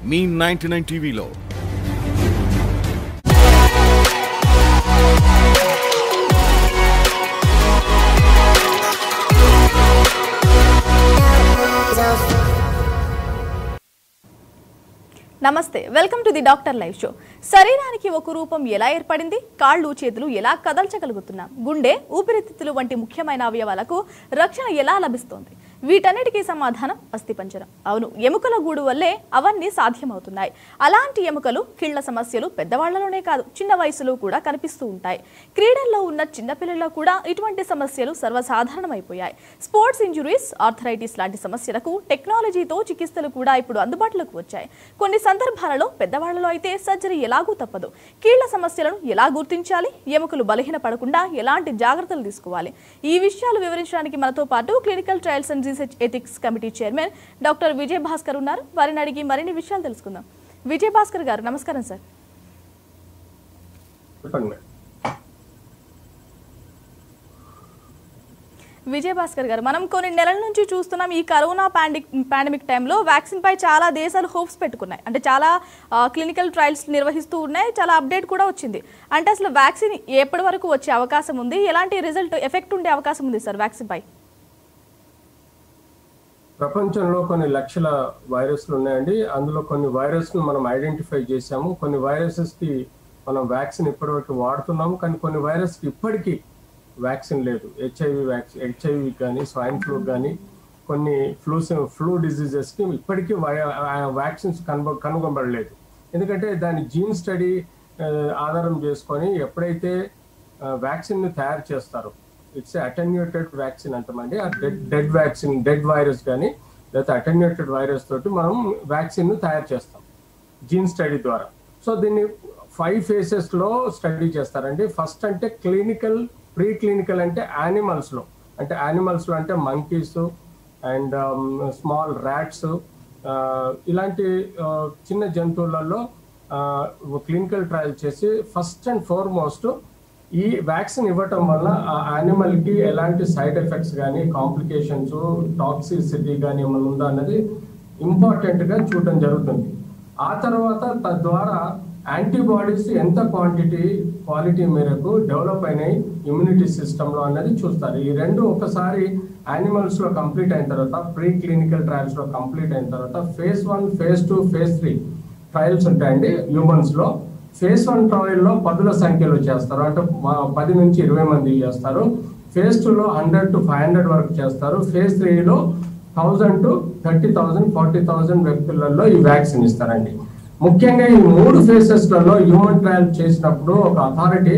మీ 99 టీవీలో. నమస్తే, welcome to the doctor live show. శరీరానికి ఒక రూపం ఎలా ఏర్పడింది? కాళ్ళు చేతులు ఎలా కదల్చగలుగుతున్నాం? గుండె, ఊపిరితిత్తులు వంటి ముఖ్యమైన అవయవాలకు రక్షణ ఎలా లభిస్తోంది? వీటన్నిటికీ సమాధానం అస్థిపంజరం. అవును, ఎముకల గూడు వల్లే అవన్నీ సాధ్యమవుతున్నాయి. అలాంటి ఎముకలు, కీళ్ల సమస్యలు పెద్దవాళ్లలోనే కాదు, చిన్న వయసులో కూడా కనిపిస్తూ ఉంటాయి. క్రీడల్లో ఉన్న చిన్నపిల్లల్లో కూడా ఇటువంటి సమస్యలు సర్వసాధారణమైపోయాయి. స్పోర్ట్స్ ఇంజురీస్, ఆర్థరైటిస్ లాంటి సమస్యలకు టెక్నాలజీతో చికిత్సలు కూడా ఇప్పుడు అందుబాటులోకి వచ్చాయి. కొన్ని సందర్భాలలో పెద్దవాళ్లలో అయితే సర్జరీ ఎలాగూ తప్పదు. కీళ్ల సమస్యలను ఎలా గుర్తించాలి? ఎముకలు బలహీన పడకుండా ఎలాంటి జాగ్రత్తలు తీసుకోవాలి? ఈ విషయాలు వివరించడానికి మనతో పాటు clinical trials and research ethics committee chairman doctor Vijay Bhaskar ఉన్నారు. వారిని అడిగి మరిన్ని విషయాలు తెలుసుకుందాం. విజయ్ భాస్కర్ గారు, నమస్కారం సార్. విజయ్ భాస్కర్ గారు, మనం కొన్ని నెలల నుంచి చూస్తున్నాం ఈ కరోనా పాండమిక్ టైంలో వ్యాక్సిన్ పై చాలా దేశాలు హోప్స్ పెట్టుకున్నాయి. అంటే చాలా క్లినికల్ ట్రయల్స్ నిర్వహిస్తూ ఉన్నాయి, చాలా అప్డేట్ కూడా వచ్చింది. అంటే అసలు వ్యాక్సిన్ ఎప్పటి వరకు వచ్చే అవకాశం ఉంది? ఎలాంటి రిజల్ట్ ఎఫెక్ట్ ఉండే అవకాశం ఉంది సార్ వ్యాక్సిన్ పై? ప్రపంచంలో కొన్ని లక్షల వైరస్లు ఉన్నాయండి. అందులో కొన్ని వైరస్ను మనం ఐడెంటిఫై చేసాము. కొన్ని వైరసెస్కి మనం వ్యాక్సిన్ ఇప్పటివరకు వాడుతున్నాము, కానీ కొన్ని వైరస్కి ఇప్పటికీ వ్యాక్సిన్ లేదు. హెచ్ఐవి కానీ, స్వైన్ ఫ్లూ కానీ, కొన్ని ఫ్లూ డిజీజెస్కి ఇప్పటికీ వ్యాక్సిన్స్ కనుగొనబడలేదు. ఎందుకంటే దాని జీన్ స్టడీ ఆధారం చేసుకొని ఎప్పుడైతే వ్యాక్సిన్ని తయారు చేస్తారో, ఇట్స్ అటెన్యూటెడ్ వ్యాక్సిన్ అంటామండి. ఆ డెడ్ వ్యాక్సిన్, డెడ్ వైరస్ కానీ లేకపోతే అటెన్యూటెడ్ వైరస్ తోటి మనం వ్యాక్సిన్ తయారు చేస్తాం జీన్ స్టడీ ద్వారా. సో దీన్ని 5 phases స్టడీ చేస్తారండి. ఫస్ట్ అంటే క్లినికల్, ప్రీ క్లినికల్ అంటే యానిమల్స్లో అంటే మంకీస్ అండ్ స్మాల్ ర్యాట్స్, ఇలాంటి చిన్న జంతువులలో క్లినికల్ ట్రయల్ చేసి ఫస్ట్ అండ్ ఫార్మోస్ట్ ఈ వ్యాక్సిన్ ఇవ్వటం వల్ల ఆ యానిమల్కి ఎలాంటి సైడ్ ఎఫెక్ట్స్ కానీ, కాంప్లికేషన్స్, టాక్సిసిటీ కానీ ఏమైనా ఉందా అన్నది ఇంపార్టెంట్గా చూడటం జరుగుతుంది. ఆ తర్వాత తద్వారా యాంటీబాడీస్ ఎంత క్వాలిటీ మేరకు డెవలప్ అయినాయి ఇమ్యూనిటీ సిస్టంలో అన్నది చూస్తారు. ఈ రెండు ఒకసారి యానిమల్స్లో కంప్లీట్ అయిన తర్వాత, ప్రీ క్లినికల్ ట్రయల్స్లో కంప్లీట్ అయిన తర్వాత phase 1, phase 2, phase 3 ట్రయల్స్ ఉంటాయండి హ్యూమన్స్లో. phase 1 ట్రయల్లో 10ల సంఖ్యలో చేస్తారు, అంటే 10 నుంచి 20 మంది చేస్తారు. phase 2లో 100 to 500 వరకు చేస్తారు. phase 3లో 1000 to 30,000, 40,000 వ్యక్తులలో ఈ వ్యాక్సిన్ ఇస్తారండి. ముఖ్యంగా ఈ 3 phases-లలో హ్యూమన్ ట్రయల్ చేసినప్పుడు ఒక అథారిటీ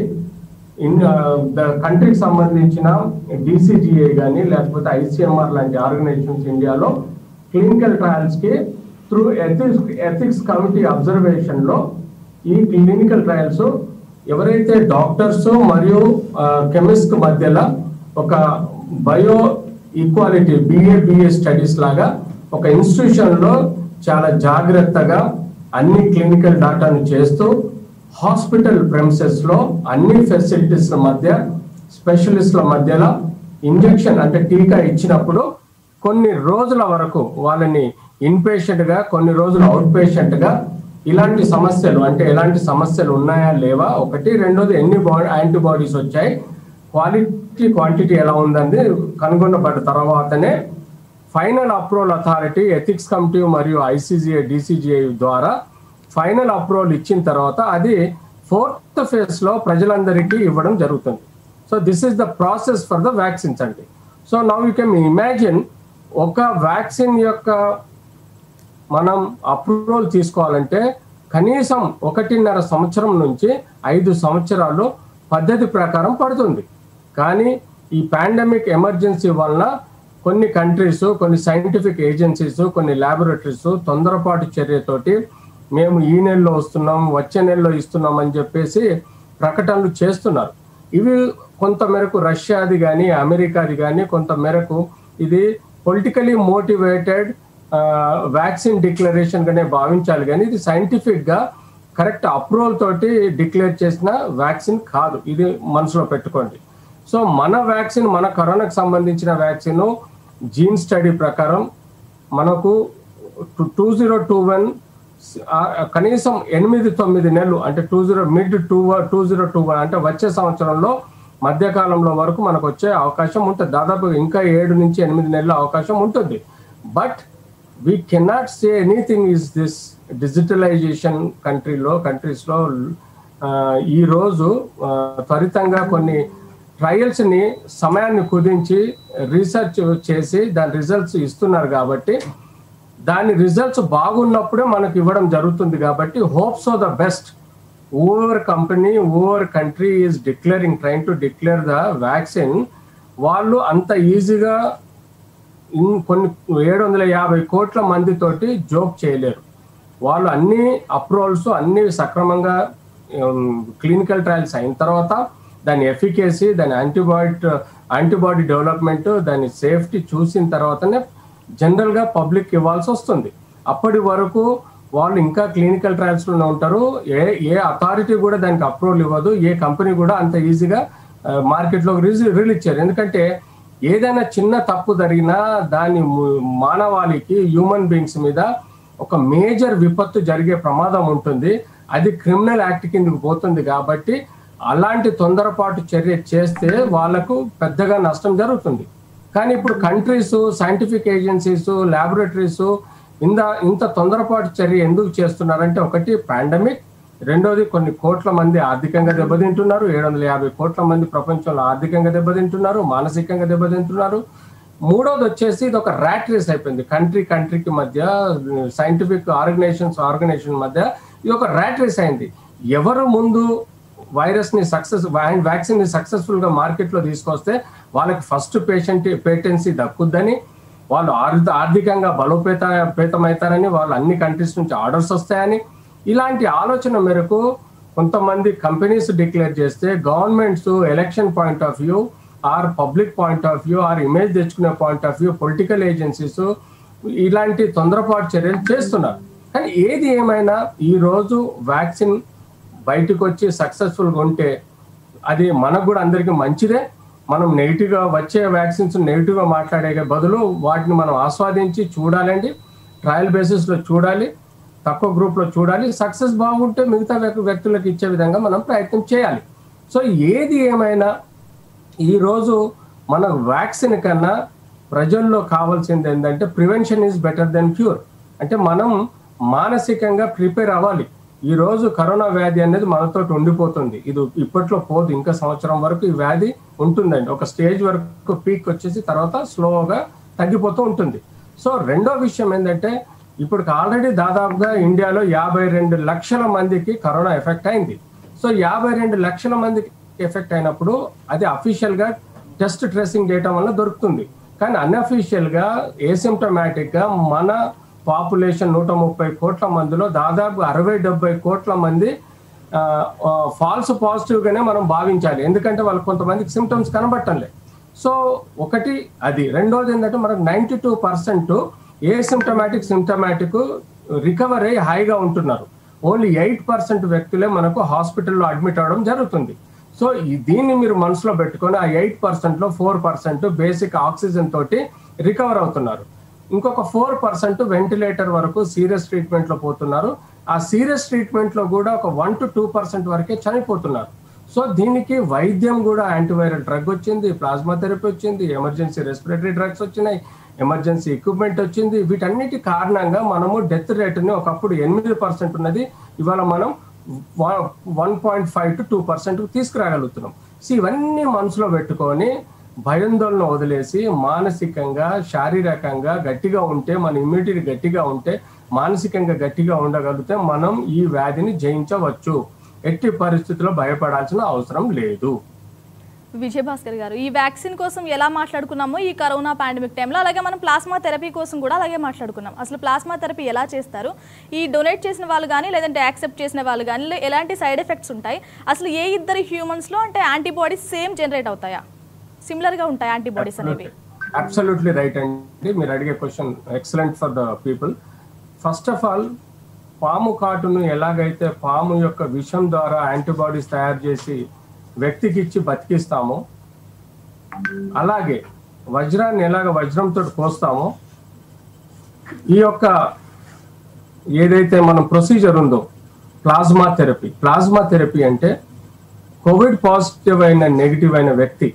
కంట్రీకి సంబంధించిన DCGI కానీ లేకపోతే ICMR లాంటి ఆర్గనైజేషన్స్ ఇండియాలో క్లినికల్ ట్రయల్స్కి త్రూ ఎథిక్స్ కమిటీ అబ్జర్వేషన్లో ఈ క్లినికల్ ట్రయల్స్ ఎవరైతే డాక్టర్స్ మరియు కెమిస్ట్ మధ్యలో ఒక బయో ఈక్వాలిటీ BA స్టడీస్ లాగా ఒక ఇన్స్టిట్యూషన్లో చాలా జాగ్రత్తగా అన్ని క్లినికల్ డాటాను చేస్తూ హాస్పిటల్ ప్రెమిసెస్లో అన్ని ఫెసిలిటీస్ల మధ్య, స్పెషలిస్ట్ల మధ్యలో ఇంజెక్షన్ అంటే టీకా ఇచ్చినప్పుడు కొన్ని రోజుల వరకు వాళ్ళని ఇన్పేషెంట్గా, కొన్ని రోజులు అవుట్ పేషెంట్గా ఇలాంటి సమస్యలు అంటే ఎలాంటి సమస్యలు ఉన్నాయా లేవా ఒకటి, రెండోది ఎన్ని యాంటీబాడీస్ వచ్చాయి, క్వాంటిటీ ఎలా ఉందని కనుగొనబడ్డ తర్వాతనే final approval authority ethics committee మరియు ICGI, DCGI ద్వారా ఫైనల్ అప్రూవల్ ఇచ్చిన తర్వాత అది 4th phase ప్రజలందరికీ ఇవ్వడం జరుగుతుంది. So this is the process for the vaccines అండి. So now you can imagine ఒక వ్యాక్సిన్ యొక్క మనం అప్రూవల్ తీసుకోవాలంటే కనీసం 1.5 సంవత్సరం నుంచి 5 సంవత్సరాలు పద్ధతి ప్రకారం పడుతుంది. కానీ ఈ పాండమిక్ ఎమర్జెన్సీ వలన కొన్ని కంట్రీస్, కొన్ని సైంటిఫిక్ ఏజెన్సీస్, కొన్ని ల్యాబొరేటరీస్ తొందరపాటు చర్యతోటి మేము ఈ నెలలో వస్తున్నాం, వచ్చే నెలలో ఇస్తున్నాం అని చెప్పేసి ప్రకటనలు చేస్తున్నారు. ఇవి కొంత మేరకు రష్యాది కానీ, అమెరికాది కానీ కొంత మేరకు ఇది పొలిటికలీ మోటివేటెడ్ వ్యాక్సిన్ డిక్లరేషన్ గానే భావించాలి, కానీ ఇది సైంటిఫిక్గా కరెక్ట్ అప్రూవల్ తోటి డిక్లేర్ చేసిన వ్యాక్సిన్ కాదు. ఇది మనసులో పెట్టుకోండి. సో మన వ్యాక్సిన్, మన కరోనాకు సంబంధించిన వ్యాక్సిన్ జీన్ స్టడీ ప్రకారం మనకు 2021 కనీసం 8-9 నెలలు అంటే 2021 అంటే వచ్చే సంవత్సరంలో మధ్యకాలంలో వరకు మనకు వచ్చే అవకాశం ఉంటుంది. దాదాపు ఇంకా 7-8 నెలల అవకాశం ఉంటుంది. But we cannot say anything is this digitalisation కంట్రీస్లో ఈ రోజు త్వరితంగా కొన్ని ట్రయల్స్ని సమయాన్ని కుదించి రీసెర్చ్ చేసి దాని రిజల్ట్స్ ఇస్తున్నారు. కాబట్టి దాని రిజల్ట్స్ బాగున్నప్పుడే మనకు ఇవ్వడం జరుగుతుంది. కాబట్టి hopes of the best. Over company, over country is trying to declare the vaccine. వాళ్ళు అంత ఈజీగా కొన్ని 750 కోట్ల మందితోటి జోక్ చేయలేరు. వాళ్ళు అన్ని అప్రూవల్స్ అన్ని సక్రమంగా క్లినికల్ ట్రయల్స్ అయిన తర్వాత దాని ఎఫికేసీ, దాని యాంటీబాడీ డెవలప్మెంట్, దాని సేఫ్టీ చూసిన తర్వాతనే జనరల్గా పబ్లిక్ ఇవ్వాల్సి వస్తుంది. అప్పటి వరకు వాళ్ళు ఇంకా క్లినికల్ ట్రయల్స్లోనే ఉంటారు. ఏ అథారిటీ కూడా దానికి అప్రూవల్ ఇవ్వదు. ఏ కంపెనీ కూడా అంత ఈజీగా మార్కెట్లోకి రిలీజ్ చేయరు. ఎందుకంటే ఏదైనా చిన్న తప్పు జరిగినా దాని మానవాళికి, హ్యూమన్ బీయింగ్స్ మీద ఒక మేజర్ విపత్తు జరిగే ప్రమాదం ఉంటుంది. అది క్రిమినల్ యాక్ట్ కిందకి పోతుంది. కాబట్టి అలాంటి తొందరపాటు చర్య చేస్తే వాళ్ళకు పెద్దగా నష్టం జరుగుతుంది. కానీ ఇప్పుడు కంట్రీస్, సైంటిఫిక్ ఏజెన్సీస్, ల్యాబొరేటరీస్ ఇంత తొందరపాటు చర్య ఎందుకు చేస్తున్నారంటే, ఒకటి పాండమిక్, రెండోది కొన్ని కోట్ల మంది ఆర్థికంగా దెబ్బతింటున్నారు. 750 కోట్ల మంది ప్రపంచంలో ఆర్థికంగా దెబ్బతింటున్నారు, మానసికంగా దెబ్బతింటున్నారు. మూడోది వచ్చేసి ఇది ఒక ర్యాట్ రేస్ అయిపోయింది. కంట్రీకి మధ్య, సైంటిఫిక్ ఆర్గనైజేషన్ మధ్య ఇది ఒక ర్యాట్ రేస్ అయింది. ఎవరు ముందు వ్యాక్సిన్ ని సక్సెస్ఫుల్ గా మార్కెట్ లో తీసుకొస్తే వాళ్ళకి ఫస్ట్ పేటెన్సీ దక్కుద్దని, వాళ్ళు ఆర్థికంగా బలోపేతమవుతారని, వాళ్ళు అన్ని కంట్రీస్ నుంచి ఆర్డర్స్ వస్తాయని, ఇలాంటి ఆలోచన మేరకు కొంతమంది కంపెనీస్ డిక్లేర్ చేస్తే governments election point of view or public point of view or image తెచ్చుకునే point of view political agencies ఇలాంటి తొందరపాటు చర్యలు చేస్తున్నారు. కానీ ఏది ఏమైనా ఈ రోజు వ్యాక్సిన్ బయటకు వచ్చి సక్సెస్ఫుల్గా ఉంటే అది మనకు కూడా అందరికీ మంచిదే. మనం నెగిటివ్గా వచ్చే వ్యాక్సిన్స్ నెగిటివ్గా మాట్లాడే బదులు వాటిని మనం ఆస్వాదించి చూడాలండి. ట్రయల్ బేసిస్లో చూడాలి, తక్కువ గ్రూప్లో చూడాలి. సక్సెస్ బాగుంటే మిగతా వ్యక్తులకు ఇచ్చే విధంగా మనం ప్రయత్నం చేయాలి. సో ఏది ఏమైనా ఈరోజు మన వ్యాక్సిన్ కన్నా ప్రజల్లో కావాల్సింది ఏంటంటే prevention is better than cure. అంటే మనం మానసికంగా ప్రిపేర్ అవ్వాలి. ఈ రోజు కరోనా వ్యాధి అనేది మనతో ఉండిపోతుంది. ఇది ఇప్పట్లో పోదు, ఇంకా సంవత్సరం వరకు ఈ వ్యాధి ఉంటుందండి. ఒక స్టేజ్ వరకు పీక్ వచ్చేసి తర్వాత స్లోగా తగ్గిపోతూ ఉంటుంది. సో రెండో విషయం ఏంటంటే ఇప్పుడు ఆల్రెడీ దాదాపుగా ఇండియాలో 52 లక్షల మందికి కరోనా ఎఫెక్ట్ అయింది. సో 52 లక్షల మందికి ఎఫెక్ట్ అయినప్పుడు అది అఫీషియల్ గా టెస్ట్ ట్రేసింగ్ డేటా వల్ల దొరుకుతుంది. కానీ అన్అఫీషియల్ గా ఏసిమ్టమాటిక్ గా మన పాపులేషన్ 130 కోట్ల మందిలో దాదాపు 60-70 కోట్ల మంది ఫాల్స్ పాజిటివ్ గానే మనం భావించాలి. ఎందుకంటే వాళ్ళకి కొంతమందికి సిమ్టమ్స్ కనబట్టంలే. సో ఒకటి అది. రెండోది ఏంటంటే మనకు 92% సింటమాటిక్ రికవర్ అయ్యి హాయిగా ఉంటున్నారు. ఓన్లీ 8% వ్యక్తులే మనకు హాస్పిటల్లో అడ్మిట్ అవ్వడం జరుగుతుంది. సో దీన్ని మీరు మనసులో పెట్టుకొని ఆ 8%లో 4% బేసిక్ ఆక్సిజన్ తోటి రికవర్ అవుతున్నారు. ఇంకొక 4% వెంటిలేటర్ వరకు సీరియస్ ట్రీట్మెంట్ లో పోతున్నారు. ఆ సీరియస్ ట్రీట్మెంట్ లో కూడా ఒక 1-2% వరకే చనిపోతున్నారు. సో దీనికి వైద్యం కూడా యాంటీవైరల్ డ్రగ్ వచ్చింది, ప్లాస్మా థెరపీ వచ్చింది, ఎమర్జెన్సీ రెస్పిరేటరీ డ్రగ్స్ వచ్చినాయి, ఎమర్జెన్సీ ఎక్విప్మెంట్ వచ్చింది. వీటన్నిటి కారణంగా మనము డెత్ రేటుని ఒకప్పుడు 8% ఉన్నది ఇవాళ మనం 1.5-2% తీసుకురాగలుగుతున్నాం. సో ఇవన్నీ మనసులో పెట్టుకొని భయాందోళన వదిలేసి మానసికంగా, శారీరకంగా గట్టిగా ఉంటే, మన ఇమ్యూనిటీ గట్టిగా ఉంటే, మానసికంగా గట్టిగా ఉండగలిగితే మనం ఈ వ్యాధిని జయించవచ్చు. ఎట్టి పరిస్థితుల్లో భయపడాల్సిన అవసరం లేదు. విజయభాస్కర్ గారు, ఈ వ్యాక్సిన్ కోసం ఎలా మాట్లాడుకున్నామో ఈ కరోనా పాండమిక్ టైంలో, అలాగే మనం ప్లాస్మా థెరపీ కోసం కూడా అలాగే మాట్లాడుకున్నాం. అసలు ప్లాస్మా థెరపీ ఎలా చేస్తారు, ఈ డొనేట్ చేసిన వాళ్ళు కానీ లేదంటే యాక్సెప్ట్ చేసిన వాళ్ళు కానీ ఎలాంటి సైడ్ ఎఫెక్ట్స్ ఉంటాయి, అసలు ఏ ఇద్దరు హ్యూమన్స్లో అంటే యాంటీబాడీస్ సేమ్ జనరేట్ అవుతాయా, సిమిలర్గా ఉంటాయి యాంటీబాడీస్ అనేవి? అబ్సల్యూట్లీ రైట్ అండి. మీరు అడిగే question excellent for the people. First of all, పాము కాటును ఎలాగైతే పాము యొక్క విషం ద్వారా యాంటీబాడీస్ తయారు చేసి వ్యక్తికి ఇచ్చి బతికిస్తామో, అలాగే వజ్రాన్ని ఎలాగ వజ్రంతో కోస్తామో, ఈ యొక్క ఏదైతే మనం ప్రొసీజర్ ఉందో ప్లాస్మా థెరపీ అంటే కోవిడ్ పాజిటివ్ అయిన నెగిటివ్ అయిన వ్యక్తి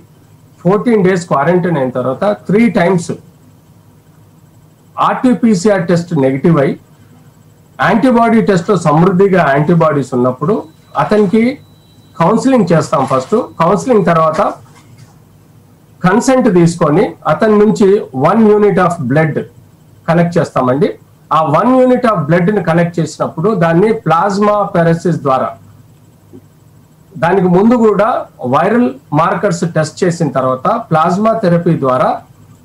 14 days క్వారంటైన్ అయిన తర్వాత 3 times RT-PCR టెస్ట్ నెగిటివ్ అయి యాంటీబాడీ టెస్ట్ లో సమృద్ధిగా యాంటీబాడీస్ ఉన్నప్పుడు అతనికి కౌన్సిలింగ్ చేస్తాం. ఫస్ట్ కౌన్సిలింగ్ తర్వాత కన్సెంట్ తీసుకొని అతని నుంచి 1 unit ఆఫ్ బ్లడ్ కలెక్ట్ చేస్తామండి. ఆ 1 unit ఆఫ్ బ్లడ్ ని కలెక్ట్ చేసినప్పుడు దాన్ని ప్లాస్మా పెరసిస్ ద్వారా, దానికి ముందు కూడా వైరల్ మార్కర్స్ టెస్ట్ చేసిన తర్వాత ప్లాస్మా థెరపీ ద్వారా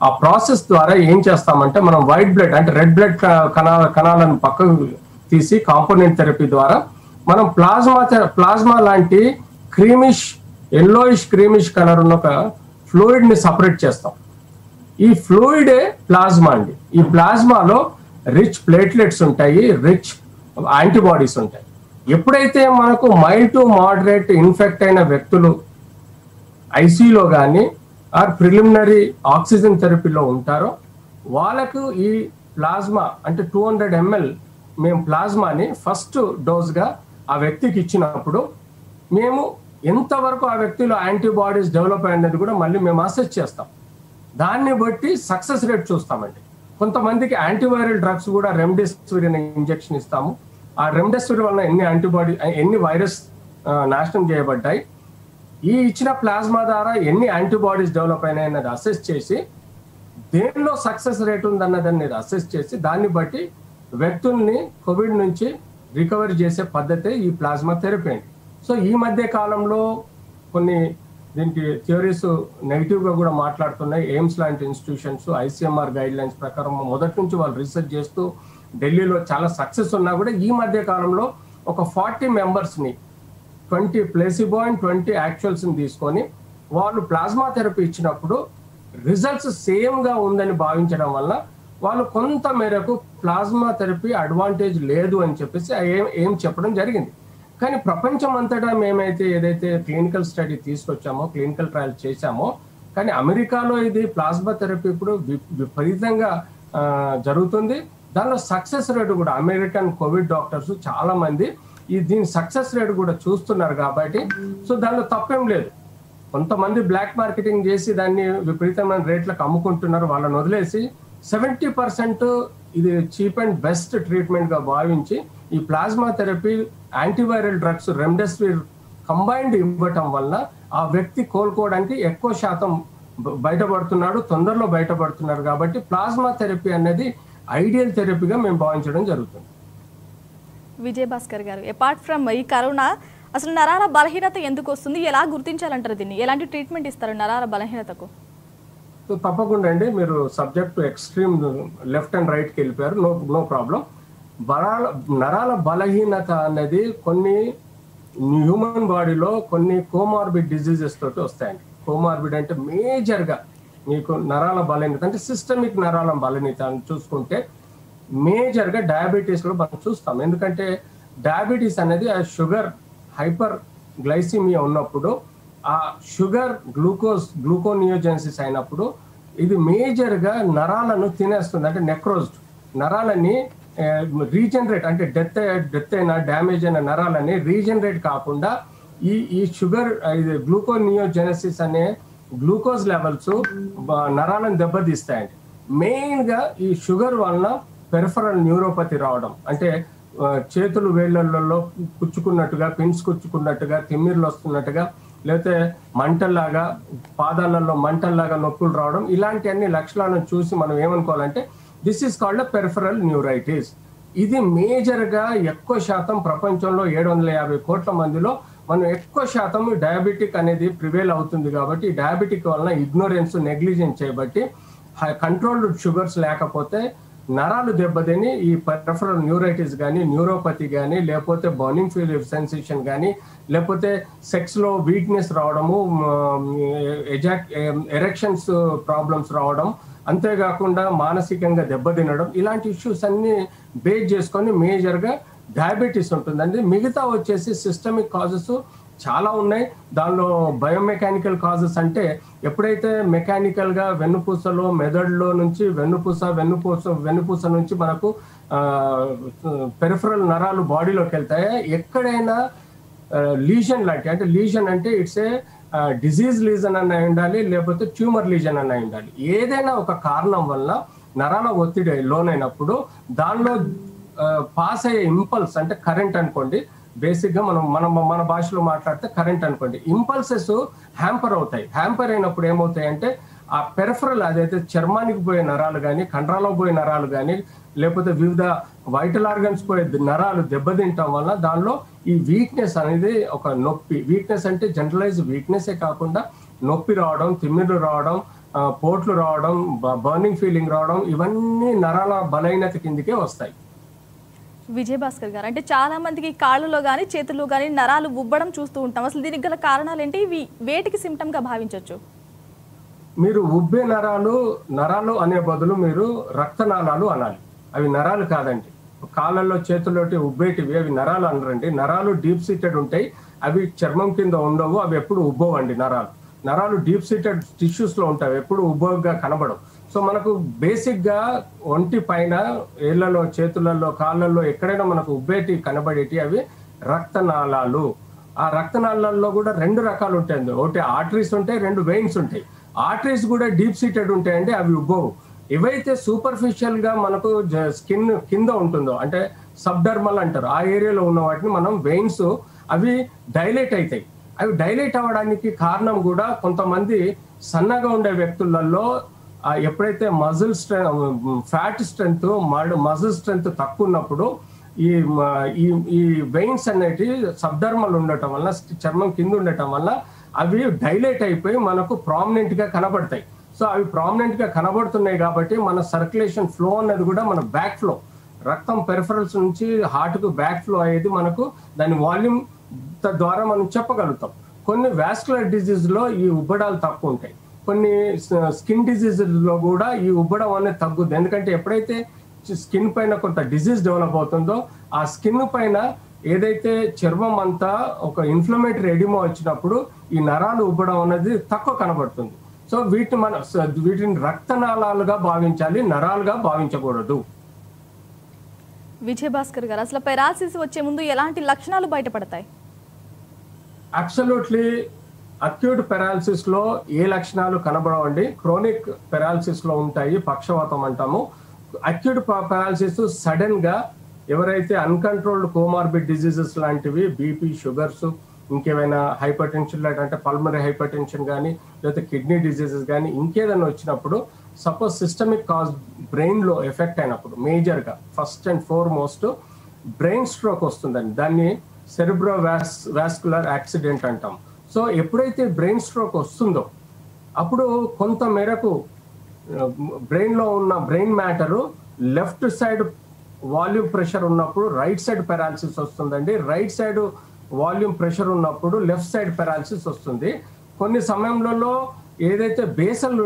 ఆ ప్రాసెస్ ద్వారా ఏం చేస్తామంటే మనం వైట్ బ్లడ్ అంటే రెడ్ బ్లడ్ కణాలను పక్కకు తీసి కాంపోనెంట్ థెరపీ ద్వారా మనం ప్లాస్మా లాంటి క్రీమిష్ కలర్ ఉన్న ఒక ఫ్లూయిడ్ ని సపరేట్ చేస్తాం. ఈ ఫ్లూయిడే ప్లాస్మా అండి. ఈ ప్లాస్మాలో రిచ్ ప్లేట్లెట్స్ ఉంటాయి, రిచ్ యాంటీబాడీస్ ఉంటాయి. ఎప్పుడైతే మనకు మైల్డ్ టు మోడరేట్ ఇన్ఫెక్ట్ అయిన వ్యక్తులు ఐసీయూలో కానీ ఆర్ ప్రిలిమినరీ ఆక్సిజన్ థెరపీలో ఉంటారో వాళ్ళకు ఈ ప్లాస్మా అంటే 200 ml మేము ప్లాస్మాని ఫస్ట్ డోస్గా ఆ వ్యక్తికి ఇచ్చినప్పుడు మేము ఎంతవరకు ఆ వ్యక్తిలో యాంటీబాడీస్ డెవలప్ అయినది కూడా మళ్ళీ మేము అసెస్ చేస్తాం. దాన్ని బట్టి సక్సెస్ రేట్ చూస్తామండి. కొంతమందికి యాంటీవైరల్ డ్రగ్స్ కూడా రెమ్డెసివిర్ ఇంజెక్షన్ ఇస్తాము. ఆ రెమ్డెసివిర్ వల్ల ఎన్ని వైరస్ నాశనం చేయబడ్డాయి, ఈ ఇచ్చిన ప్లాస్మా ద్వారా ఎన్ని యాంటీబాడీస్ డెవలప్ అయినాయి అన్నది అసెస్ చేసి దేనిలో సక్సెస్ రేట్ ఉందన్నదాన్ని అసెస్ చేసి దాన్ని బట్టి వ్యక్తుల్ని కోవిడ్ నుంచి రికవరీ చేసే పద్ధతే ఈ ప్లాస్మా థెరపీ అండి. సో ఈ మధ్య కాలంలో కొన్ని దీనికి థియరీస్ నెగిటివ్ గా కూడా మాట్లాడుతున్నాయి. ఎయిమ్స్ లాంటి ఇన్స్టిట్యూషన్స్ ఐసీఎంఆర్ గైడ్ లైన్స్ ప్రకారం మొదటి నుంచి వాళ్ళు రీసెర్చ్ చేస్తూ ఢిల్లీలో చాలా సక్సెస్ ఉన్నా కూడా ఈ మధ్య కాలంలో ఒక 40 members ని 20 ప్లేసిబో అండ్ 20 యాక్చువల్స్ ని తీసుకొని వాళ్ళు ప్లాస్మా థెరపీ ఇచ్చినప్పుడు రిజల్ట్స్ సేమ్ గా ఉందని భావించడం వల్ల వాళ్ళు కొంత మేరకు ప్లాస్మా థెరపీ అడ్వాంటేజ్ లేదు అని చెప్పేసి ఏం చెప్పడం జరిగింది. కానీ ప్రపంచం అంతటా మేమైతే ఏదైతే క్లినికల్ స్టడీ తీసుకొచ్చామో, క్లినికల్ ట్రయల్ చేశామో, కానీ అమెరికాలో ఇది ప్లాస్మా థెరపీ ఇప్పుడు విపరీతంగా జరుగుతుంది. దానిలో సక్సెస్ రేటు కూడా అమెరికన్ కోవిడ్ డాక్టర్స్ చాలా మంది దీని సక్సెస్ రేట్ కూడా చూస్తున్నారు కాబట్టి సో దానిలో తప్పేం లేదు. కొంతమంది బ్లాక్ మార్కెటింగ్ చేసి దాన్ని విపరీతమైన రేట్లకు అమ్ముకుంటున్నారు. వాళ్ళని వదిలేసి 70% ఇది చీప్ అండ్ బెస్ట్ ట్రీట్మెంట్ గా భావించి ఈ plasma therapy antiviral drugs remdesivir combined ఇవ్వటం వల్ల ఆ వ్యక్తి కోలుకోవడానికి ఎక్కువ శాతం బయటపడుతున్నాడు, తొందరలో బయటపడుతున్నారు. కాబట్టి ప్లాస్మా థెరపీ అనేది ఐడియల్ థెరపీగా మేము భావించడం జరుగుతుంది. విజయభాస్కర్ గారు, అపార్ట్ ఫ్రమ్ ఈ కరోనా అసలు నరాల బలహీనత ఎందుకు వస్తుంది, ఎలా గుర్తించాలంటారు, దీన్ని ఎలాంటి ట్రీట్మెంట్ ఇస్తారు నరాల బలహీనతకు? తప్పకుండా అండి, మీరు సబ్జెక్ట్ ఎక్స్ట్రీమ్ లెఫ్ట్ అండ్ రైట్కి వెళ్ళిపోయారు. No problem. నరాల బలహీనత అనేది కొన్ని హ్యూమన్ బాడీలో కొన్ని కోమార్బిడ్ డిజీజెస్ తోటి వస్తాయండి. కోమార్బిడ్ అంటే మేజర్గా మీకు నరాల బలహీనత అంటే సిస్టమిక్ నరాల బలహీనత అని చూసుకుంటే మేజర్గా డయాబెటీస్లో మనం చూస్తాం. ఎందుకంటే డయాబెటీస్ అనేది ఆ షుగర్ హైపర్ గ్లైసిమియా ఉన్నప్పుడు ఆ షుగర్ గ్లూకోనియోజెన్సిస్ అయినప్పుడు ఇది మేజర్గా నరాలను తినేస్తుంది. అంటే నెక్రోజ్డ్ నరాలని రీజనరేట్ అంటే డెత్ అయిన డ్యామేజ్ అయిన నరాలని రీజనరేట్ కాకుండా ఈ షుగర్ ఇది గ్లూకోనియోజెనసిస్ అనే గ్లూకోజ్ లెవెల్స్ నరాలను దెబ్బతీస్తాయండి. మెయిన్గా ఈ షుగర్ వలన పెరిఫరల్ న్యూరోపతి రావడం, అంటే చేతులు వేళ్లలో కుచ్చుకున్నట్టుగా, పిన్స్ కుచ్చుకున్నట్టుగా, తిమ్మిర్లు వస్తున్నట్టుగా, లేకపోతే మంటల్లాగా, పాదాలలో మంటల్లాగా నొప్పులు రావడం, ఇలాంటి అన్ని లక్షణాలను చూసి మనం ఏమనుకోవాలంటే this is called peripheral neuritis. ఇది మేజర్గా ఎక్కువ శాతం ప్రపంచంలో 750 కోట్ల మందిలో మనం ఎక్కువ శాతం డయాబెటిక్ అనేది ప్రివేల్ అవుతుంది. కాబట్టి డయాబెటిక్ వలన ఇగ్నోరెన్స్, నెగ్లిజెన్స్ చేయబట్టి కంట్రోల్డ్ షుగర్స్ లేకపోతే నరాలు దెబ్బతిని ఈ పెరిఫరల్ న్యూరైటిస్ కానీ, న్యూరోపతి కానీ, లేకపోతే బర్నింగ్ ఫీల్ సెన్సేషన్ కానీ, లేకపోతే సెక్స్లో వీక్నెస్ రావడము, ఎరెక్షన్స్ ప్రాబ్లమ్స్ రావడం, అంతేకాకుండా మానసికంగా దెబ్బతినడం, ఇలాంటి ఇష్యూస్ అన్ని బేస్ చేసుకొని మేజర్గా డయాబెటీస్ ఉంటుందండి. మిగతా వచ్చేసి సిస్టమిక్ కాజెస్ చాలా ఉన్నాయి. దానిలో బయోమెకానికల్ కాజెస్ అంటే ఎప్పుడైతే మెకానికల్గా వెన్నుపూసలో మెదడులో నుంచి వెన్నుపూస నుంచి మనకు పెరిఫరల్ నరాలు బాడీలోకి వెళ్తాయి. ఎక్కడైనా లీజన్ లాంటి, అంటే లీజన్ అంటే ఇట్స్ ఏ డిజీజ్ లీజన్ అన్న ఉండాలి, లేకపోతే ట్యూమర్ లీజన్ అన్న ఉండాలి. ఏదైనా ఒక కారణం వల్ల నరాల ఒత్తిడి లోనైనప్పుడు దానిలో పాస్ అయ్యే ఇంపల్స్ అంటే కరెంట్ అనుకోండి, బేసిక్ గా మన భాషలో మాట్లాడితే కరెంట్ అనుకోండి, ఇంపల్సెస్ హ్యాంపర్ అవుతాయి. హ్యాంపర్ అయినప్పుడు ఏమవుతాయి అంటే ఆ పెరిఫరల్ అదైతే చర్మానికి పోయే నరాలు కానీ, కండరాలకు పోయే నరాలు కానీ, లేకపోతే వివిధ వైటల్ ఆర్గన్స్ పోయే నరాలు దెబ్బతింటం వల్ల దానిలో ఈ వీక్నెస్ అనేది ఒక నొప్పి, వీక్నెస్ అంటే జనరలైజ్ వీక్నెస్ కాకుండా నొప్పి రావడం, తిమ్మిర్లు రావడం, పోట్లు రావడం, బర్నింగ్ ఫీలింగ్ రావడం, ఇవన్నీ నరాల బలహీనత కిందకే వస్తాయి. విజయభాస్కర్ గారు, అంటే చాలా మందికి కాళ్ళలో కానీ చేతుల్లో కానీ నరాలు ఉబ్బడం చూస్తూ ఉంటాం. అసలు దీనికి గల కారణాలు ఏంటి? ఇవి వేటికి సిమ్టమ్ గా భావించవచ్చు? మీరు ఉబ్బే నరాలు అనే బదులు మీరు రక్తనాళాలు అనాలి. అవి నరాలు కాదండి. కాళ్ళల్లో చేతుల్లోటి ఉబ్బేటివి అవి నరాలు అనరండి. నరాలు డీప్ సీటెడ్ ఉంటాయి, అవి చర్మం కింద ఉండవు, అవి ఎప్పుడు ఉబ్బవండి. నరాలు డీప్ సీటెడ్ టిష్యూస్ లో ఉంటాయి, ఎప్పుడు ఉబ్బగా కనబడవు. సో మనకు బేసిక్ గా ఒంటి పైన ఏళ్లలో, చేతులలో, కాళ్ళల్లో ఎక్కడైనా మనకు ఉబ్బేటి కనబడేటి అవి రక్తనాళాలు. ఆ రక్తనాళాల్లో కూడా 2 రకాలు ఉంటాయండి. ఒకటి ఆర్టరీస్ ఉంటాయి, 2 వెయిన్స్ ఉంటాయి. ఆర్టరీస్ కూడా డీప్ సీటెడ్ ఉంటాయండి, అవి ఉబ్బవు. ఏవైతే సూపర్ఫిషియల్ గా మనకు స్కిన్ కింద ఉంటుందో అంటే సబ్డర్మల్ అంటారు, ఆ ఏరియాలో ఉన్న వాటిని మనం వెయిన్స్, అవి డైలేట్ అవుతాయి. అవి డైలేట్ అవ్వడానికి కారణం కూడా కొంతమంది సన్నగా ఉండే వ్యక్తులలో ఎప్పుడైతే muscle strength, fat strength, muscle strength తక్కువ ఉన్నప్పుడు ఈ వెయిన్స్ అనేటివి సబ్డర్మల్ ఉండటం వల్ల, చర్మం కింద ఉండటం వల్ల అవి డైలేట్ అయిపోయి మనకు ప్రామినెంట్ గా కనబడతాయి. సో అవి ప్రామినెంట్ గా కనబడుతున్నాయి కాబట్టి మన సర్క్యులేషన్ ఫ్లో అన్నది కూడా మన బ్యాక్ ఫ్లో, రక్తం పెరిఫరల్స్ నుంచి హార్ట్ కు బ్యాక్ ఫ్లో అయ్యేది మనకు దాని వాల్యూమ్ ద్వారా మనం చెప్పగలుగుతాం. కొన్ని వాస్కులర్ డిజీజ్ లో ఈ ఉబ్బడాలు తక్కువ ఉంటాయి, కొన్ని స్కిన్ డిజీజ్ లో కూడా ఈ ఉబ్బడం అనేది తగ్గుద్ది. ఎందుకంటే ఎప్పుడైతే స్కిన్ పైన కొంత డిజీజ్ డెవలప్ అవుతుందో ఆ స్కిన్ పైన ఏదైతే చర్మం అంతా ఒక ఇన్ఫ్లమేటరీ ఎడిమా వచ్చినప్పుడు ఈ నరాలు ఉబ్బడం అనేది తక్కువ కనబడుతుంది. సో వీటిని రక్తనాళాలుగా భావించాలి, నరాలుగా భావించకూడదు. విజయభాస్కర్ గారు, అసలు పెరాలసిస్ వచ్చే ముందు ఎలాంటి లక్షణాలు బయటపడతాయి? అబ్సల్యూట్లీ అక్యూట్ పెరాలసిస్ లో ఏ లక్షణాలు కనబడవండి. క్రోనిక్ పెరాలసిస్ లో ఉంటాయి, పక్షవాతం అంటాము. అక్యూట్ పెరాలసిస్ సడన్ గా ఎవరైతే అన్కంట్రోల్డ్ కోమార్బిడ్ డిజీజెస్ లాంటివి, బీపీ, షుగర్స్, ఇంకేమైనా హైపర్ టెన్షన్ అంటే పల్మరీ హైపర్ టెన్షన్ కానీ, లేకపోతే కిడ్నీ డిజీజెస్ కానీ ఇంకేదైనా వచ్చినప్పుడు, సపోజ్ సిస్టమిక్ కాజ్ బ్రెయిన్ లో ఎఫెక్ట్ అయినప్పుడు, మేజర్ గా first and foremost brain stroke వస్తుందండి. దాన్ని సెరిబ్రో వాస్కులర్ యాక్సిడెంట్ అంటాం. సో ఎప్పుడైతే బ్రెయిన్ స్ట్రోక్ వస్తుందో అప్పుడు కొంత మేరకు బ్రెయిన్ లో ఉన్న brain matter left side volume pressure ఉన్నప్పుడు రైట్ సైడ్ పెరాలసిస్ వస్తుందండి. రైట్ సైడ్ వాల్యూమ్ ప్రెషర్ ఉన్నప్పుడు లెఫ్ట్ సైడ్ పెరాలసిస్ వస్తుంది. కొన్ని సమయంలో ఏదైతే బేసల్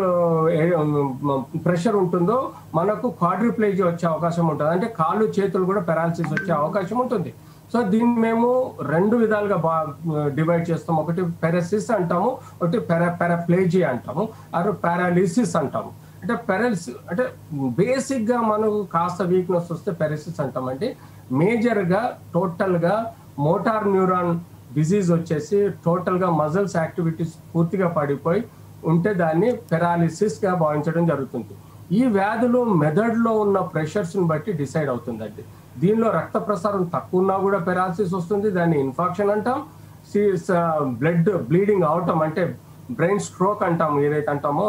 ప్రెషర్ ఉంటుందో మనకు క్వాడ్రిప్లేజీ వచ్చే అవకాశం ఉంటుంది, అంటే కాళ్ళు చేతులు కూడా పెరాలసిస్ వచ్చే అవకాశం ఉంటుంది. సో దీన్ని మేము 2 విధాలుగా డివైడ్ చేస్తాం. ఒకటి పెరాసిస్ అంటాము, ఒకటి పారాప్లేజీ అంటాము, పారాలిసిస్ అంటాము. అంటే పెరాలిసిస్ అంటే బేసిక్ గా మనకు కాస్త వీక్నెస్ వస్తే పెరాలిసిస్ అంటామండి. మేజర్ గా టోటల్ గా మోటార్ న్యూరాన్ డిజీజ్ వచ్చేసి టోటల్ గా మజిల్స్ యాక్టివిటీస్ పూర్తిగా పడిపోయి ఉంటే దాన్ని పెరాలిసిస్ గా భావించడం జరుగుతుంది. ఈ వ్యాధులు మెదడులో ఉన్న ప్రెషర్స్ ని బట్టి డిసైడ్ అవుతుందండి. దీనిలో రక్త ప్రసారం తక్కువ ఉన్నా కూడా పెరాలసిస్ వస్తుంది, దాన్ని ఇన్ఫాక్షన్ అంటాం. బ్లడ్ బ్లీడింగ్ అవటం అంటే బ్రెయిన్ స్ట్రోక్ అంటాము, ఏదైతే అంటామో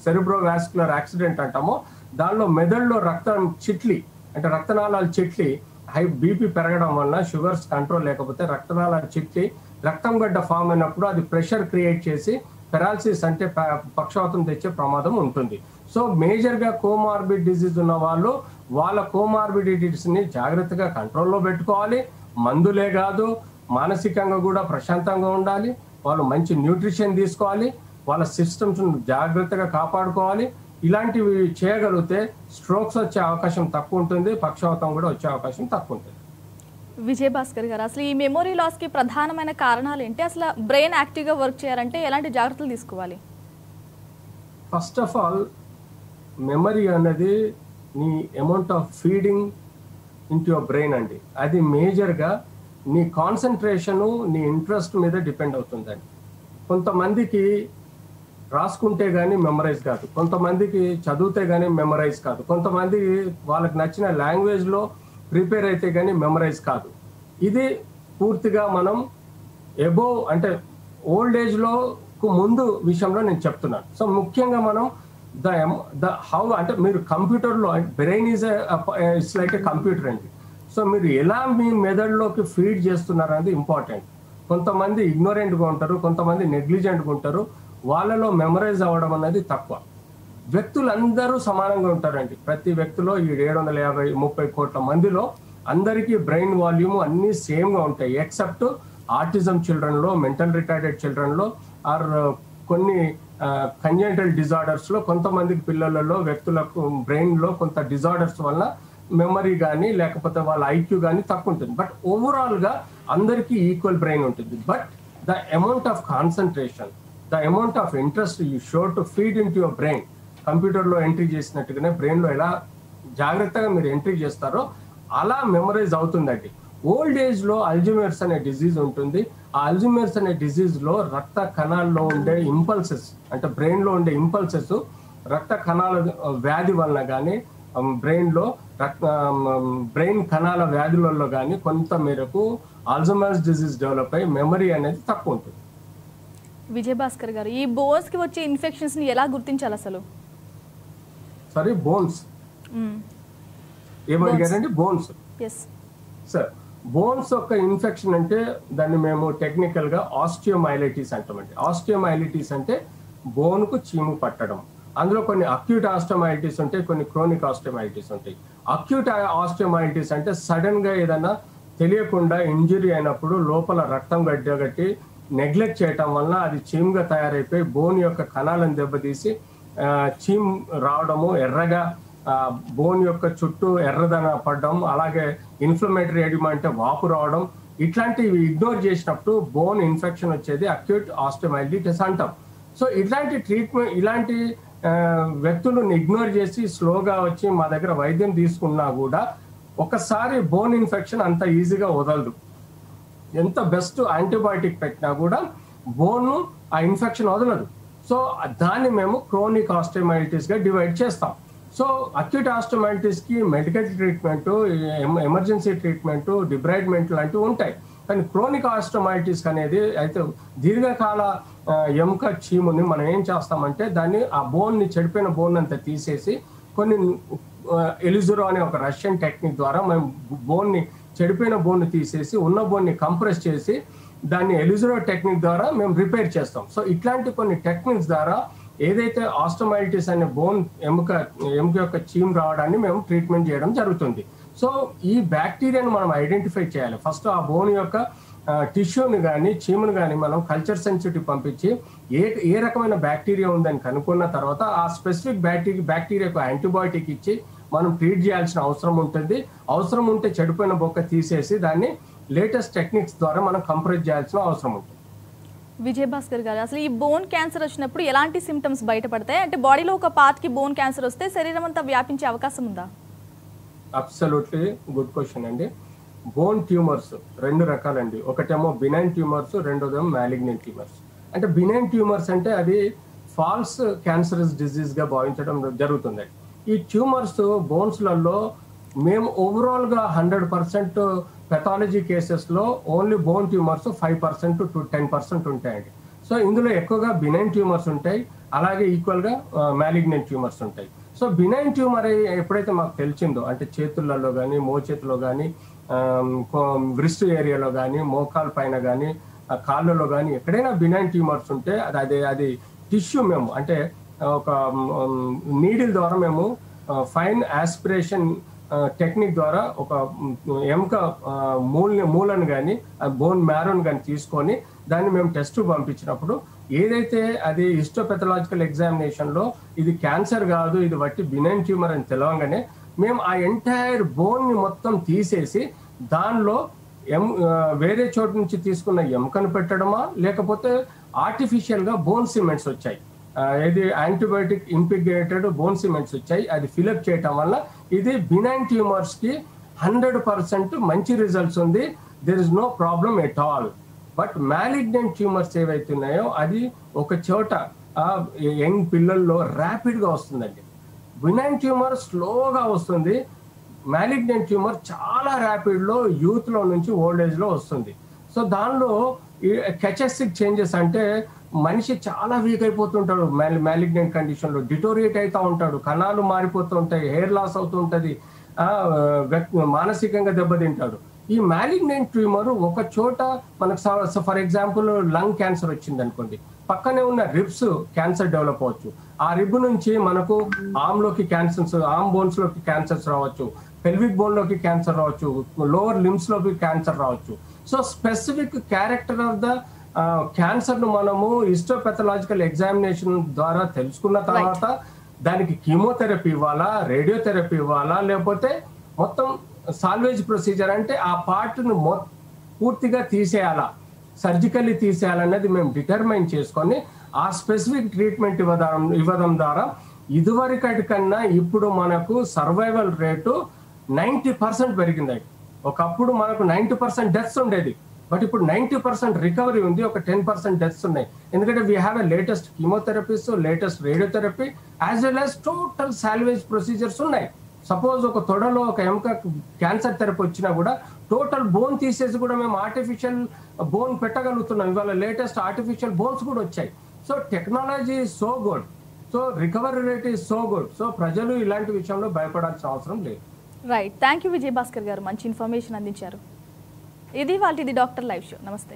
సెరిబ్రో వాస్కులర్ యాక్సిడెంట్ అంటామో, దానిలో మెదడులో రక్తం చిట్లి అంటే రక్తనాళాలు చిట్లి, బీపీ పెరగడం వల్ల, షుగర్స్ కంట్రోల్ లేకపోతే రక్తనాళాలు చిట్లి రక్తం గడ్డ ఫామ్ అయినప్పుడు అది ప్రెషర్ క్రియేట్ చేసి పెరాలసిస్ అంటే పక్షవాతం తెచ్చే ప్రమాదం ఉంటుంది. సో మేజర్ గా కోమార్బిడ్ డిజీజ్ ఉన్న వాళ్ళు వాళ్ళ కోమార్బిడిటీస్ ని జాగ్రత్తగా కంట్రోల్లో పెట్టుకోవాలి. మందులే కాదు, మానసికంగా కూడా ప్రశాంతంగా ఉండాలి. వాళ్ళు మంచి న్యూట్రిషన్ తీసుకోవాలి, వాళ్ళ సిస్టమ్స్ జాగ్రత్తగా కాపాడుకోవాలి. ఇలాంటివి చేయగలిగితే స్ట్రోక్స్ వచ్చే అవకాశం తక్కువ ఉంటుంది, పక్షవాతం కూడా వచ్చే అవకాశం తక్కువ ఉంటుంది. విజయభాస్కర్ గారు, అసలు ఈ మెమొరీ లాస్కి ప్రధానమైన కారణాలు ఏంటి? అసలు బ్రెయిన్ యాక్టివ్గా వర్క్ చేయాలంటే ఎలాంటి జాగ్రత్తలు తీసుకోవాలి? ఫస్ట్ ఆఫ్ ఆల్ మెమరీ అన్నది నీ amount of feeding into your brain అండి. అది మేజర్గా నీ కాన్సన్ట్రేషను, నీ ఇంట్రెస్ట్ మీద డిపెండ్ అవుతుందండి. కొంతమందికి రాసుకుంటే కానీ మెమరైజ్ కాదు, కొంతమందికి చదివితే కానీ మెమరైజ్ కాదు, కొంతమంది వాళ్ళకి నచ్చిన లాంగ్వేజ్లో ప్రిపేర్ అయితే కానీ మెమరైజ్ కాదు. ఇది పూర్తిగా మనం ఎబోవ్ అంటే ఓల్డ్ ఏజ్లో ముందు విషయంలో నేను చెప్తున్నాను. సో ముఖ్యంగా మనం ద హౌ అంటే మీరు కంప్యూటర్లో brain is it's like A computer అండి. సో మీరు ఎలా మీ మెదడులోకి ఫీడ్ చేస్తున్నారు అనేది ఇంపార్టెంట్. కొంతమంది ఇగ్నోరెంట్గా ఉంటారు, కొంతమంది నెగ్లిజెంట్గా ఉంటారు, వాళ్ళలో మెమరైజ్ అవ్వడం అనేది తక్కువ. వ్యక్తులందరూ సమానంగా ఉంటారండి. ప్రతి వ్యక్తిలో ఈ 750-30 కోట్ల మందిలో అందరికీ బ్రెయిన్ వాల్యూమ్ అన్నీ సేమ్గా ఉంటాయి, ఎక్సెప్ట్ ఆటిజం చిల్డ్రన్లో, మెంటల్ రిటార్డెడ్ చిల్డ్రన్లో, ఆర్ కొన్ని కంజెంటల్ డిజార్డర్స్లో కొంతమందికి పిల్లలలో వ్యక్తులకు బ్రెయిన్లో కొంత డిజార్డర్స్ వల్ల మెమరీ కానీ లేకపోతే వాళ్ళ ఐక్యూ కానీ తక్కువ ఉంటుంది. బట్ ఓవరాల్గా అందరికీ ఈక్వల్ బ్రెయిన్ ఉంటుంది. But the amount of concentration, the amount of interest you show to feed in to your brain, కంప్యూటర్లో ఎంట్రీ చేసినట్టుగానే బ్రెయిన్లో ఎలా జాగ్రత్తగా మీరు ఎంట్రీ చేస్తారో అలా మెమరైజ్ అవుతుందండి. ఓల్డ్ ఏజ్లో అల్జీమర్స్ అనే డిజీజ్ ఉంటుంది. ఆ అల్జీమర్స్ అనే డిజీజ్లో రక్త కణాల్లో ఉండే ఇంపల్సెస్, అంటే బ్రెయిన్లో ఉండే ఇంపల్సెస్ రక్త కణాల వ్యాధి వలన కానీ బ్రెయిన్లో బ్రెయిన్ కణాల వ్యాధులలో కానీ కొంత మేరకు అల్జీమర్స్ డిజీజ్ డెవలప్ అయ్యి మెమరీ అనేది తక్కువ ఉంటుంది. విజయభాస్కర్ గారు, ఈ బోన్స్ కి వచ్చే ఇన్ఫెక్షన్స్ ని ఎలా గుర్తించాలి అసలు? సారీ, బోన్స్ ఏమడిగారండి? బోన్స్. సార్, బోన్స్ యొక్క ఇన్ఫెక్షన్ అంటే దాన్ని మేము టెక్నికల్ గా ఆస్టియోమైలిటిస్ అంటామండి. ఆస్టియోమైలిటిస్ అంటే బోన్కు చీము పట్టడం. అందులో కొన్ని అక్యూట్ ఆస్టియోమైలిటిస్ ఉంటాయి, కొన్ని క్రోనిక్ ఆస్టియోమైలిటిస్ ఉంటాయి. అక్యూట్ ఆస్టియోమైలిటిస్ అంటే సడన్ గా ఏదైనా తెలియకుండా ఇంజురీ అయినప్పుడు లోపల రక్తం గడ్డగట్టి నెగ్లెక్ట్ చేయటం వల్ల అది చీమ్గా తయారైపోయి బోన్ యొక్క కణాలను దెబ్బతీసి చీమ్ రావడము, ఎర్రగా బోన్ యొక్క చుట్టూ ఎర్రదన పడడం, అలాగే ఇన్ఫ్లమేటరీ ఎడిమా అంటే వాపు రావడం, ఇట్లాంటివి ఇగ్నోర్ చేసినప్పుడు బోన్ ఇన్ఫెక్షన్ వచ్చేది అక్యూట్ ఆస్టియోమైలిటిస్ అంటాం. సో ఇట్లాంటి ట్రీట్మెంట్, ఇలాంటి వ్యక్తులను ఇగ్నోర్ చేసి స్లోగా వచ్చి మా దగ్గర వైద్యం తీసుకున్నా కూడా ఒకసారి బోన్ ఇన్ఫెక్షన్ అంత ఈజీగా వదలదు. ఎంత బెస్ట్ యాంటీబయాటిక్ పెట్టినా కూడా బోన్ ఆ ఇన్ఫెక్షన్ వదలదు. సో దాన్ని మేము క్రోనిక్ ఆస్టియోమైలిటిస్ గా డివైడ్ చేస్తాం. సో అక్యూట్ ఆస్టియోమైలిటిస్ కి medical treatment, emergency treatment, debridement లాంటివి ఉంటాయి. కానీ క్రోనిక్ ఆస్టియోమైలిటిస్ అనేది అయితే దీర్ఘకాల ఎముక చీముని మనం ఏం చేస్తామంటే దాన్ని ఆ బోన్ని, చెడిపోయిన బోన్ అంతా తీసేసి కొన్ని ఎలిజురో అనే ఒక రష్యన్ టెక్నిక్ ద్వారా మేము బోన్ని, చెడిపోయిన బోన్ని తీసేసి ఉన్న బోన్ని కంప్రెస్ చేసి దాన్ని ఎలిజురో టెక్నిక్ ద్వారా మేము రిపేర్ చేస్తాం. సో ఇట్లాంటి కొన్ని టెక్నిక్స్ ద్వారా ఏదైతే ఆస్టియోమైలిటిస్ అనే బోన్ ఎముక యొక్క చీమ్ రావడాన్ని మేము ట్రీట్మెంట్ చేయడం జరుగుతుంది. సో ఈ బ్యాక్టీరియాను మనం ఐడెంటిఫై చేయాలి. ఫస్ట్ ఆ బోన్ యొక్క టిష్యూని కానీ చీమును కానీ మనం కల్చర్ సెన్సిటివ్ పంపించి ఏ రకమైన బ్యాక్టీరియా ఉందని కనుక్కున్న తర్వాత ఆ స్పెసిఫిక్ బ్యాక్టీరియాకు యాంటీబయాటిక్ ఇచ్చి మనం ట్రీట్ చేయాల్సిన అవసరం ఉంటుంది. అవసరం ఉంటే చెడిపోయిన బొక్క తీసేసి దాన్ని లేటెస్ట్ టెక్నిక్స్ ద్వారా మనం కంప్రెస్ చేయాల్సిన అవసరం ఉంటుంది. విజయభాస్కర్ గారు, అసలు ఈ బోన్ క్యాన్సర్ వచ్చినప్పుడు ఎలాంటి సిమ్టమ్స్ బయటపడతాయి? అంటే బాడీలో ఒక పార్ట్ కి బోన్ క్యాన్సర్ వస్తే శరీరం అంతా వ్యాపించే అవకాశం ఉందా? అబ్సల్యూట్లీ గుడ్ క్వశ్చన్ అండి. బోన్ ట్యూమర్స్ రెండు రకాలండి. ఒకటేమో బినైన్ ట్యూమర్స్, రెండోదేమో మ్యాలిగ్నెంట్ ట్యూమర్స్. అంటే బినైన్ ట్యూమర్స్ అంటే అది ఫాల్స్ క్యాన్సరస్ డిజీజ్ గా భావించడం జరుగుతుంది. ఈ ట్యూమర్స్ బోన్స్లలో మేము ఓవరాల్గా 100% పెథాలజీ కేసెస్లో ఓన్లీ బోన్ ట్యూమర్స్ 5% to 10% ఉంటాయండి. సో ఇందులో ఎక్కువగా బినైన్ ట్యూమర్స్ ఉంటాయి, అలాగే ఈక్వల్గా మ్యాలిగ్నెంట్ ట్యూమర్స్ ఉంటాయి. సో బినైన్ ట్యూమర్ ఎప్పుడైతే మాకు తెలిసిందో, అంటే చేతులలో కానీ, మోచేతిలో కానీ, వ్రిస్ట్ ఏరియాలో కానీ, మోకాల పైన కానీ, కాళ్ళలో కానీ ఎక్కడైనా బినైన్ ట్యూమర్స్ ఉంటే అది టిష్యూ మేము అంటే ఒక నీడిల్ ద్వారా మేము ఫైన్ ఆస్పిరేషన్ టెక్నిక్ ద్వారా ఒక ఎముక మూలను కానీ, బోన్ మ్యారోన్ కానీ తీసుకొని దాన్ని మేము టెస్ట్ పంపించినప్పుడు ఏదైతే అది హిస్టోపెథలాజికల్ ఎగ్జామినేషన్లో ఇది క్యాన్సర్ కాదు, ఇది వట్టి బినైన్ ట్యూమర్ అని తెలవగానే మేము ఆ ఎంటైర్ బోన్ని మొత్తం తీసేసి దానిలో వేరే చోటు నుంచి తీసుకున్న ఎముకను పెట్టడమా, లేకపోతే ఆర్టిఫిషియల్గా బోన్ సిమెంట్స్ వచ్చాయి, ఇది యాంటీబయాటిక్ ఇంటిగ్రేటెడ్ బోన్ సిమెంట్స్ వచ్చాయి, అది ఫిలప్ చేయటం వల్ల ఇది బినైన్ ట్యూమర్స్కి 100% మంచి రిజల్ట్స్ ఉంది. There is no problem at all. But malignant tumours ఏవైతే ఉన్నాయో అది ఒక చోట యంగ్ పిల్లల్లో ర్యాపిడ్గా వస్తుందండి. బినైన్ ట్యూమర్ స్లోగా వస్తుంది, మ్యాలిగ్నెంట్ ట్యూమర్ చాలా ర్యాపిడ్లో యూత్లో నుంచి ఓల్డ్ ఏజ్లో వస్తుంది. సో దానిలో కెచెస్టిక్ చేంజెస్ అంటే మనిషి చాలా వీక్ అయిపోతుంటాడు, మ్యాలిగ్నెంట్ కండిషన్లో డిటోరియేట్ అవుతూ ఉంటాడు, కణాలు మారిపోతూ ఉంటాయి, హెయిర్ లాస్ అవుతూ ఉంటుంది, మానసికంగా దెబ్బతింటాడు. ఈ మ్యాలిగ్నెంట్ ట్యూమర్ ఒక చోట మనకు ఫర్ ఎగ్జాంపుల్ లంగ్ క్యాన్సర్ వచ్చింది అనుకోండి, పక్కనే ఉన్న రిబ్స్ క్యాన్సర్ డెవలప్ అవ్వచ్చు. ఆ రిబ్ నుంచి మనకు ఆమ్లోకి క్యాన్సర్స్, ఆమ్ బోన్స్ లోకి క్యాన్సర్స్ రావచ్చు, పెల్విక్ బోన్ లోకి క్యాన్సర్ రావచ్చు, లోవర్ లిమ్స్ లోకి క్యాన్సర్ రావచ్చు. So specific character of the cancer ను మనము హిస్టోపెథలాజికల్ ఎగ్జామినేషన్ ద్వారా తెలుసుకున్న తర్వాత దానికి కీమోథెరపీ ఇవ్వాలా, రేడియోథెరపీ ఇవ్వాలా, లేకపోతే మొత్తం సాల్వేజ్ ప్రొసీజర్ అంటే ఆ పార్ట్ ను పూర్తిగా తీసేయాలా, సర్జికల్లీ తీసేయాలన్నది మేము డిటర్మైన్ చేసుకొని ఆ స్పెసిఫిక్ ట్రీట్మెంట్ ఇవ్వడం ద్వారా ఇదివరకటి కన్నా ఇప్పుడు మనకు సర్వైవల్ రేటు 90% పెరిగిందండి. ఒకప్పుడు మనకు 90% డెత్స్ ఉండేది, బట్ ఇప్పుడు 90% రికవరీ ఉంది, ఒక 10% డెత్స్ ఉన్నాయి. ఎందుకంటే we have a latest chemotherapies, latest radiotherapy as well as total salvage procedures ఉన్నాయి. సపోజ్ ఒక తొడలో ఒక ఎముక క్యాన్సర్ థెరపీ వచ్చినా కూడా టోటల్ బోన్ తీసేసి కూడా మేము ఆర్టిఫిషియల్ బోన్ పెట్టగలుగుతున్నాం. ఇవాళ లేటెస్ట్ ఆర్టిఫిషియల్ బోన్స్ కూడా వచ్చాయి. So technology is so good, so recovery rate is so good. So ప్రజలు ఇలాంటి విషయంలో భయపడాల్సిన అవసరం లేదు. రైట్, థ్యాంక్ యూ విజయభాస్కర్ గారు, మంచి ఇన్ఫర్మేషన్ అందించారు. ఇది వాళ్ళది డాక్టర్ లైవ్ షో. నమస్తే.